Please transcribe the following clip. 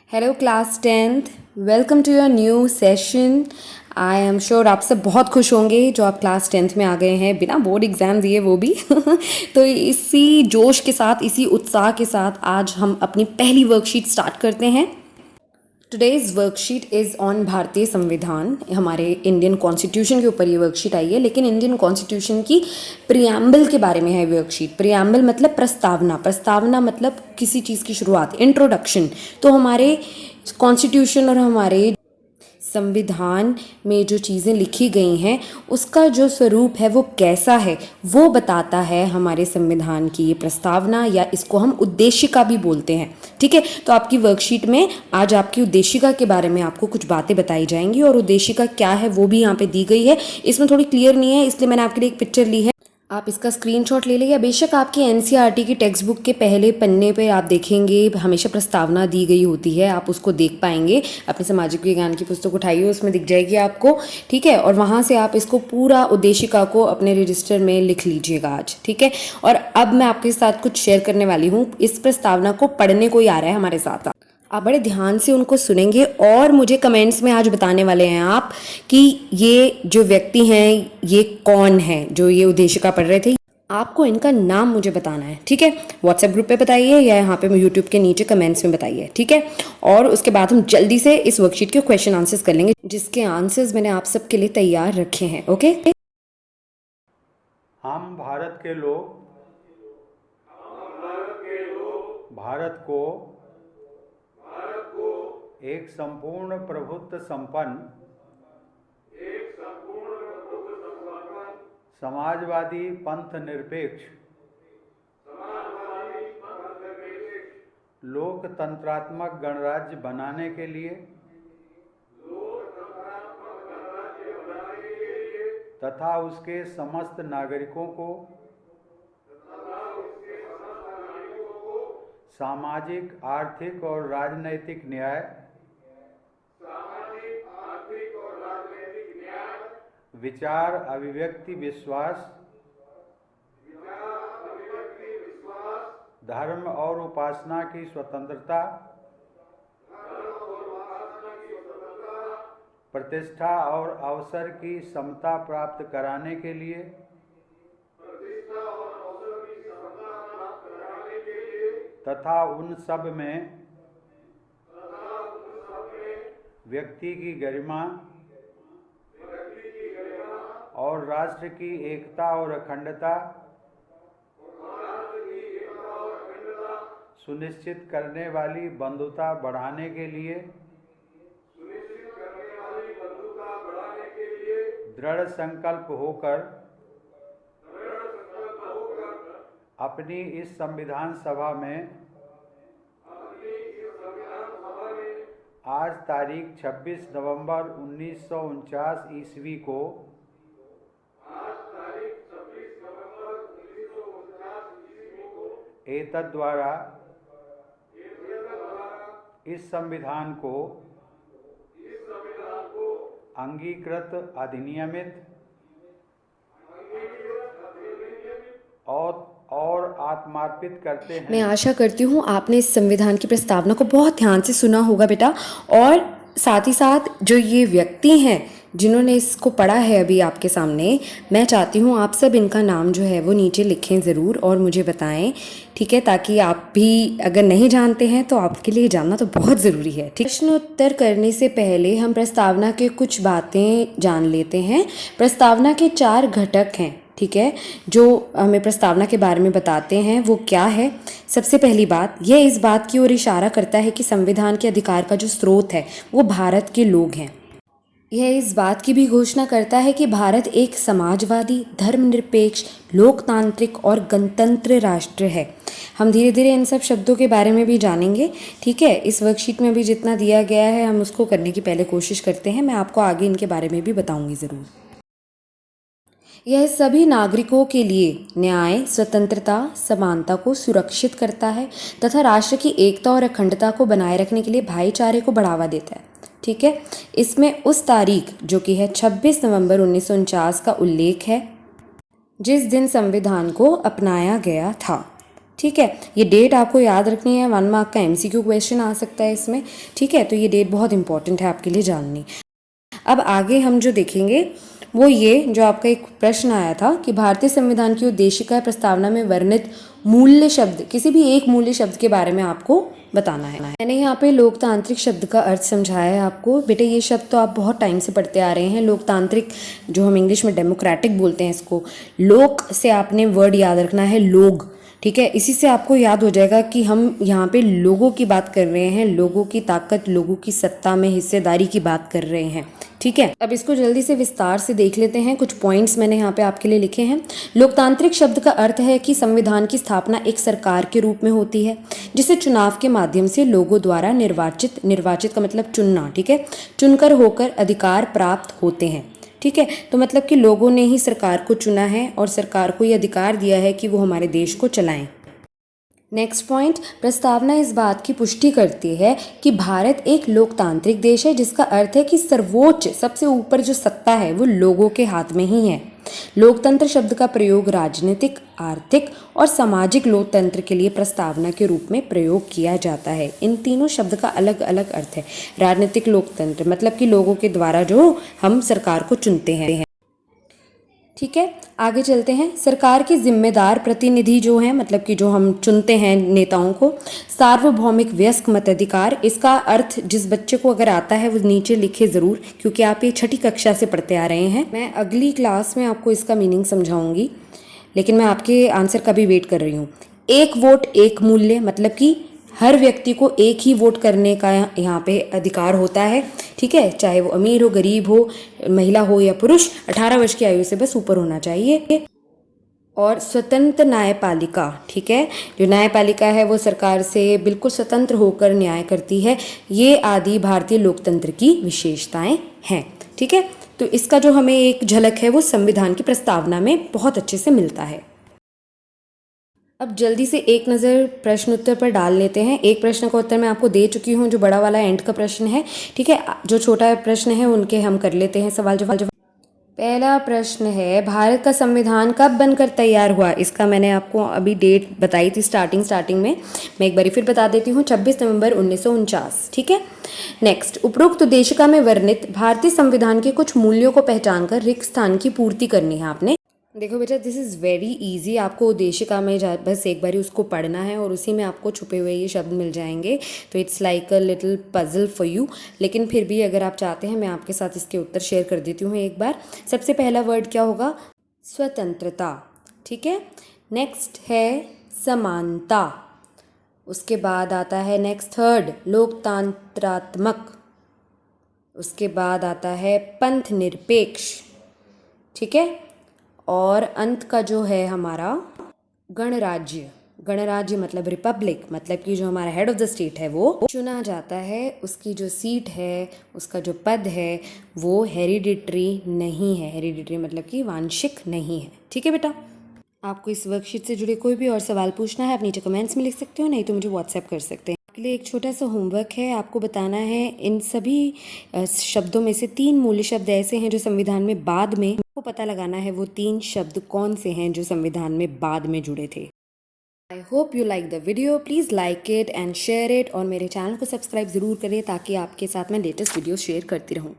Hello class 10th, welcome to your new session. I am sure आप सब बहुत खुश होंगे जो आप क्लास 10th में आ गए हैं बिना बोर्ड एग्ज़ाम दिए, वो भी तो इसी जोश के साथ, इसी उत्साह के साथ आज हम अपनी पहली वर्कशीट स्टार्ट करते हैं। टुडेज़ वर्कशीट इज़ ऑन भारतीय संविधान। हमारे इंडियन कॉन्स्टिट्यूशन के ऊपर ये वर्कशीट आई है, लेकिन इंडियन कॉन्स्टिट्यूशन की प्रियम्बल के बारे में है वर्कशीट। प्रियम्बल मतलब प्रस्तावना, प्रस्तावना मतलब किसी चीज़ की शुरुआत, इंट्रोडक्शन। तो हमारे कॉन्स्टिट्यूशन और हमारे संविधान में जो चीज़ें लिखी गई हैं उसका जो स्वरूप है वो कैसा है, वो बताता है हमारे संविधान की ये प्रस्तावना, या इसको हम उद्देशिका भी बोलते हैं। ठीक है, तो आपकी वर्कशीट में आज आपकी उद्देशिका के बारे में आपको कुछ बातें बताई जाएंगी, और उद्देशिका क्या है वो भी यहाँ पे दी गई है। इसमें थोड़ी क्लियर नहीं है, इसलिए मैंने आपके लिए एक पिक्चर ली है, आप इसका स्क्रीनशॉट ले लीजिए। बेशक आपकी एनसीईआरटी की टेक्स्ट बुक के पहले पन्ने पे आप देखेंगे हमेशा प्रस्तावना दी गई होती है, आप उसको देख पाएंगे। अपने सामाजिक विज्ञान की पुस्तक उठाइए, उसमें दिख जाएगी आपको। ठीक है, और वहाँ से आप इसको पूरा उद्देशिका को अपने रजिस्टर में लिख लीजिएगा आज। ठीक है, और अब मैं आपके साथ कुछ शेयर करने वाली हूँ। इस प्रस्तावना को पढ़ने कोई आ रहा है हमारे साथ, आप बड़े ध्यान से उनको सुनेंगे और मुझे कमेंट्स में आज बताने वाले हैं आप कि ये जो व्यक्ति हैं ये कौन है जो ये उद्देशिका पढ़ रहे थे। आपको इनका नाम मुझे बताना है। ठीक है, व्हाट्सएप ग्रुप पे बताइए या यहाँ पे यूट्यूब के नीचे कमेंट्स में बताइए। ठीक है, और उसके बाद हम जल्दी से इस वर्कशीट के क्वेश्चन आंसर्स कर लेंगे, जिसके आंसर्स मैंने आप सबके लिए तैयार रखे हैं। ओके, हम भारत के लोग भारत को एक संपूर्ण प्रभुत्व संपन्न समाजवादी पंथ निरपेक्ष लोकतंत्रात्मक गणराज्य बनाने के लिए तथा उसके समस्त नागरिकों को सामाजिक, आर्थिक और राजनैतिक न्याय, विचार अभिव्यक्ति विश्वास, धर्म और उपासना की स्वतंत्रता, प्रतिष्ठा और अवसर की समता प्राप्त कराने के लिए तथा उन सब में व्यक्ति की गरिमा और राष्ट्र की एकता और अखंडता सुनिश्चित करने वाली बंधुता बढ़ाने के लिए दृढ़ संकल्प होकर अपनी इस संविधान सभा में आज तारीख 26 नवंबर 1949 ईस्वी को एतद् द्वारा इस संविधान को अंगीकृत, अधिनियमित और आत्मार्पित करते हैं। मैं आशा करती हूँ आपने इस संविधान की प्रस्तावना को बहुत ध्यान से सुना होगा बेटा, और साथ ही साथ जो ये व्यक्ति हैं जिन्होंने इसको पढ़ा है अभी आपके सामने, मैं चाहती हूँ आप सब इनका नाम जो है वो नीचे लिखें ज़रूर और मुझे बताएं। ठीक है, ताकि आप भी अगर नहीं जानते हैं तो आपके लिए जानना तो बहुत ज़रूरी है। ठीक, प्रश्न उत्तर करने से पहले हम प्रस्तावना के कुछ बातें जान लेते हैं। प्रस्तावना के 4 घटक हैं। ठीक है, जो हमें प्रस्तावना के बारे में बताते हैं वो क्या है। सबसे पहली बात, यह इस बात की ओर इशारा करता है कि संविधान के अधिकार का जो स्रोत है वो भारत के लोग हैं। यह इस बात की भी घोषणा करता है कि भारत एक समाजवादी, धर्मनिरपेक्ष, लोकतांत्रिक और गणतंत्र राष्ट्र है। हम धीरे धीरे इन सब शब्दों के बारे में भी जानेंगे। ठीक है, इस वर्कशीट में भी जितना दिया गया है हम उसको करने की पहले कोशिश करते हैं। मैं आपको आगे इनके बारे में भी बताऊंगी ज़रूर। यह सभी नागरिकों के लिए न्याय, स्वतंत्रता, समानता को सुरक्षित करता है तथा राष्ट्र की एकता और अखंडता को बनाए रखने के लिए भाईचारे को बढ़ावा देता है। ठीक है, इसमें उस तारीख जो कि है 26 नवंबर 1949 का उल्लेख है जिस दिन संविधान को अपनाया गया था। ठीक है, ये डेट आपको याद रखनी है, 1 मार्क का एमसीक्यू क्वेश्चन आ सकता है इसमें। ठीक है, तो ये डेट बहुत इंपॉर्टेंट है आपके लिए जाननी। अब आगे हम जो देखेंगे वो ये, जो आपका एक प्रश्न आया था कि भारतीय संविधान की उद्देशिका प्रस्तावना में वर्णित मूल्य शब्द, किसी भी एक मूल्य शब्द के बारे में आपको बताना है। मैंने यहाँ पे लोकतांत्रिक शब्द का अर्थ समझाया है आपको। बेटे ये शब्द तो आप बहुत टाइम से पढ़ते आ रहे हैं। लोकतांत्रिक, जो हम इंग्लिश में डेमोक्रेटिक बोलते हैं इसको, लोक से आपने वर्ड याद रखना है लोग। ठीक है, इसी से आपको याद हो जाएगा कि हम यहाँ पे लोगों की बात कर रहे हैं, लोगों की ताकत, लोगों की सत्ता में हिस्सेदारी की बात कर रहे हैं। ठीक है, अब इसको जल्दी से विस्तार से देख लेते हैं। कुछ पॉइंट्स मैंने यहाँ पे आपके लिए लिखे हैं। लोकतांत्रिक शब्द का अर्थ है कि संविधान की स्थापना एक सरकार के रूप में होती है जिसे चुनाव के माध्यम से लोगों द्वारा निर्वाचित का मतलब चुनना, ठीक है, चुनकर होकर अधिकार प्राप्त होते हैं। ठीक है, तो मतलब कि लोगों ने ही सरकार को चुना है और सरकार को ये अधिकार दिया है कि वो हमारे देश को चलाएं। नेक्स्ट पॉइंट, प्रस्तावना इस बात की पुष्टि करती है कि भारत एक लोकतांत्रिक देश है, जिसका अर्थ है कि सर्वोच्च, सबसे ऊपर जो सत्ता है वो लोगों के हाथ में ही है। लोकतंत्र शब्द का प्रयोग राजनीतिक, आर्थिक और सामाजिक लोकतंत्र के लिए प्रस्तावना के रूप में प्रयोग किया जाता है। इन तीनों शब्द का अलग अलग अर्थ है। राजनीतिक लोकतंत्र मतलब कि लोगों के द्वारा जो हम सरकार को चुनते हैं। ठीक है, आगे चलते हैं। सरकार के जिम्मेदार प्रतिनिधि जो हैं, मतलब कि जो हम चुनते हैं नेताओं को, सार्वभौमिक वयस्क मताधिकार। इसका अर्थ जिस बच्चे को अगर आता है वो नीचे लिखे ज़रूर, क्योंकि आप ये 6ठी कक्षा से पढ़ते आ रहे हैं। मैं अगली क्लास में आपको इसका मीनिंग समझाऊंगी, लेकिन मैं आपके आंसर का भी वेट कर रही हूँ। एक वोट एक मूल्य, मतलब कि हर व्यक्ति को एक ही वोट करने का यहाँ पे अधिकार होता है। ठीक है, चाहे वो अमीर हो, गरीब हो, महिला हो या पुरुष, 18 वर्ष की आयु से बस ऊपर होना चाहिए। और स्वतंत्र न्यायपालिका, ठीक है, जो न्यायपालिका है वो सरकार से बिल्कुल स्वतंत्र होकर न्याय करती है। ये आदि भारतीय लोकतंत्र की विशेषताएं हैं। ठीक है, तो इसका जो हमें एक झलक है वो संविधान की प्रस्तावना में बहुत अच्छे से मिलता है। अब जल्दी से एक नज़र प्रश्न उत्तर पर डाल लेते हैं। एक प्रश्न का उत्तर मैं आपको दे चुकी हूँ, जो बड़ा वाला एंड का प्रश्न है। ठीक है, जो छोटा प्रश्न है उनके हम कर लेते हैं सवाल जवाब। पहला प्रश्न है, भारत का संविधान कब बनकर तैयार हुआ? इसका मैंने आपको अभी डेट बताई थी स्टार्टिंग में। मैं एक बार फिर बता देती हूँ, 26 नवंबर 1949। ठीक है, नेक्स्ट, उपरोक्त उद्देशिका में वर्णित भारतीय संविधान के कुछ मूल्यों को पहचान कर रिक्त स्थान की पूर्ति करनी है आपने। देखो बेटा, दिस इज़ वेरी इजी। आपको उद्देशिका में बस एक बारी उसको पढ़ना है और उसी में आपको छुपे हुए ये शब्द मिल जाएंगे। तो it's like a little puzzle for you. लेकिन फिर भी अगर आप चाहते हैं मैं आपके साथ इसके उत्तर शेयर कर देती हूँ एक बार। सबसे पहला वर्ड क्या होगा? स्वतंत्रता। ठीक है, नेक्स्ट है समानता। उसके बाद आता है नेक्स्ट थर्ड, लोकतंत्रात्मक। उसके बाद आता है पंथ निरपेक्ष। ठीक है, और अंत का जो है हमारा गणराज्य। गणराज्य मतलब रिपब्लिक, मतलब कि जो हमारा हेड ऑफ द स्टेट है वो चुना जाता है, उसकी जो सीट है, उसका जो पद है वो हेरिडिटरी नहीं है। हेरिडिटरी मतलब कि वांशिक नहीं है। ठीक है बेटा, आपको इस वर्कशीट से जुड़े कोई भी और सवाल पूछना है आप नीचे कमेंट्स में लिख सकते हो, नहीं तो मुझे व्हाट्सएप कर सकते हैं। आपके लिए एक छोटा सा होमवर्क है, आपको बताना है इन सभी शब्दों में से 3 मूल्य शब्द ऐसे हैं जो संविधान में बाद में, आपको पता लगाना है वो 3 शब्द कौन से हैं जो संविधान में बाद में जुड़े थे। I hope you like the video, please like it and share it, और मेरे चैनल को सब्सक्राइब ज़रूर करें ताकि आपके साथ मैं लेटेस्ट वीडियो शेयर करती रहूँ।